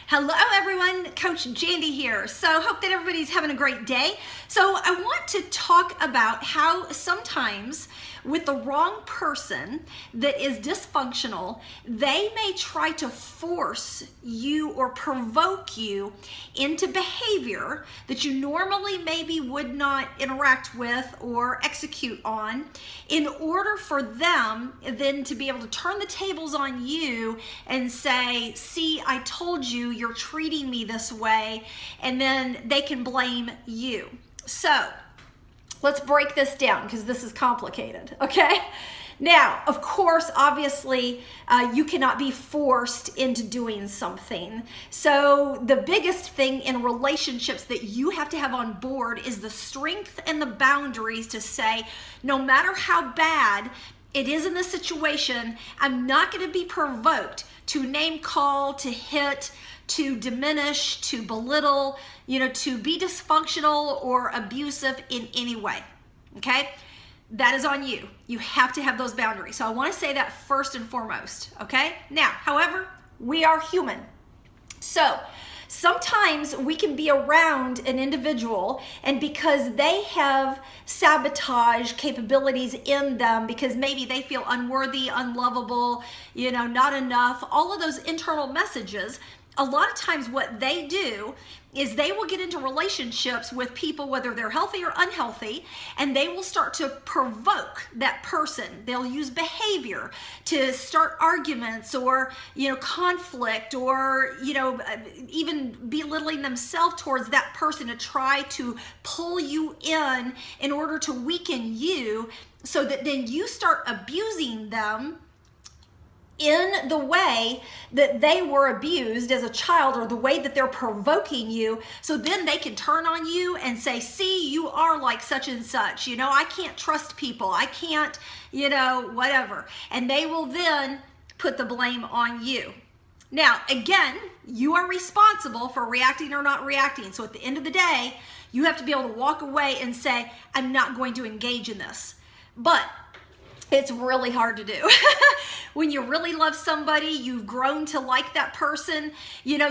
Hello everyone, Coach Jandy here. So hope that everybody's having a great day. So I want to talk about how sometimes with the wrong person that is dysfunctional, they may try to force you or provoke you into behavior that you normally maybe would not interact with or execute on in order for them then to be able to turn the tables on you and say, see, I told you you're treating me this way, and then they can blame you. So let's break this down because this is complicated, okay? Now, of course, obviously, you cannot be forced into doing something. So the biggest thing in relationships that you have to have on board is the strength and the boundaries to say, no matter how bad it is in the situation, I'm not going to be provoked to name call, to hit, to diminish, to belittle, to be dysfunctional or abusive in any way, okay? That is on you. You have to have those boundaries. So I want to say that first and foremost, okay? Now, however, we are human. So sometimes we can be around an individual, and because they have sabotage capabilities in them, because maybe they feel unworthy, unlovable, not enough, all of those internal messages, a lot of times what they do is they will get into relationships with people, whether they're healthy or unhealthy, and they will start to provoke that person. They'll use behavior to start arguments or, conflict or, even belittling themselves towards that person to try to pull you in order to weaken you so that then you start abusing them in the way that they were abused as a child, or the way that they're provoking you, so then they can turn on you and say, see, you are like such and such, I can't trust people, I can't, whatever. And they will then put the blame on you. Now, again, you are responsible for reacting or not reacting. So at the end of the day, you have to be able to walk away and say, I'm not going to engage in this. But it's really hard to do. When you really love somebody, you've grown to like that person,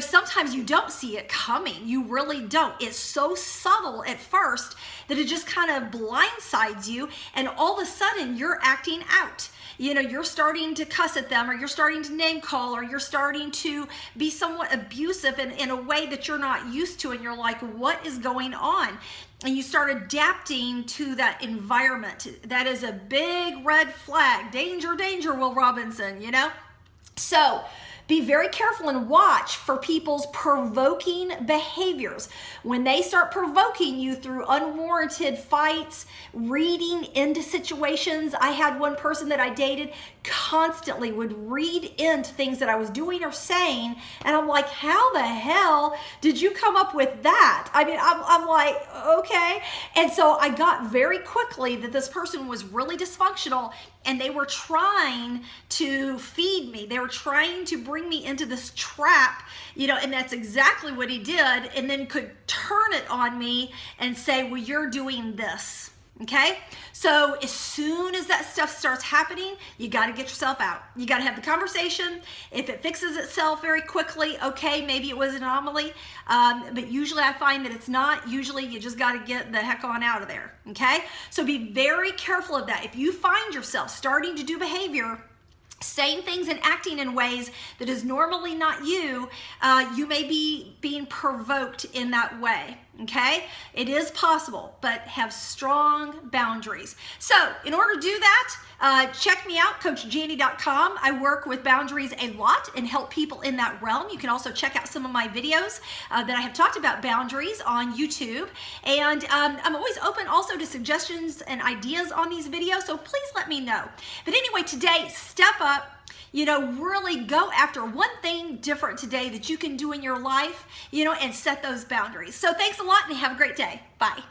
sometimes you don't see it coming. You really don't. It's so subtle at first that it just kind of blindsides you, and all of a sudden you're acting out. You're starting to cuss at them, or you're starting to name call, or you're starting to be somewhat abusive in a way that you're not used to, and you're like, what is going on? And you start adapting to that environment. That is a big red flag. Danger, danger, Will Robinson, So be very careful and watch for people's provoking behaviors. When they start provoking you through unwarranted fights, reading into situations. I had one person that I dated constantly would read into things that I was doing or saying, and I'm like, how the hell did you come up with that? I mean, I'm like, okay. And so I got very quickly that this person was really dysfunctional, and they were trying to feed me. They were trying to bring me into this trap, and that's exactly what he did, and then could turn it on me and say, well, you're doing this. Okay, so as soon as that stuff starts happening, you got to get yourself out. You got to have the conversation. If it fixes itself very quickly, okay, maybe it was an anomaly, but usually I find that it's not. Usually you just got to get the heck on out of there. Okay, so be very careful of that. If you find yourself starting to do behavior, saying things and acting in ways that is normally not you, you may be being provoked in that way. Okay, it is possible, but have strong boundaries. So in order to do that, check me out, CoachJandy.com. I work with boundaries a lot and help people in that realm. You can also check out some of my videos that I have talked about boundaries on YouTube. And I'm always open also to suggestions and ideas on these videos, so please let me know. But anyway, today, step up. Really go after one thing different today that you can do in your life, and set those boundaries. So thanks a lot and have a great day. Bye.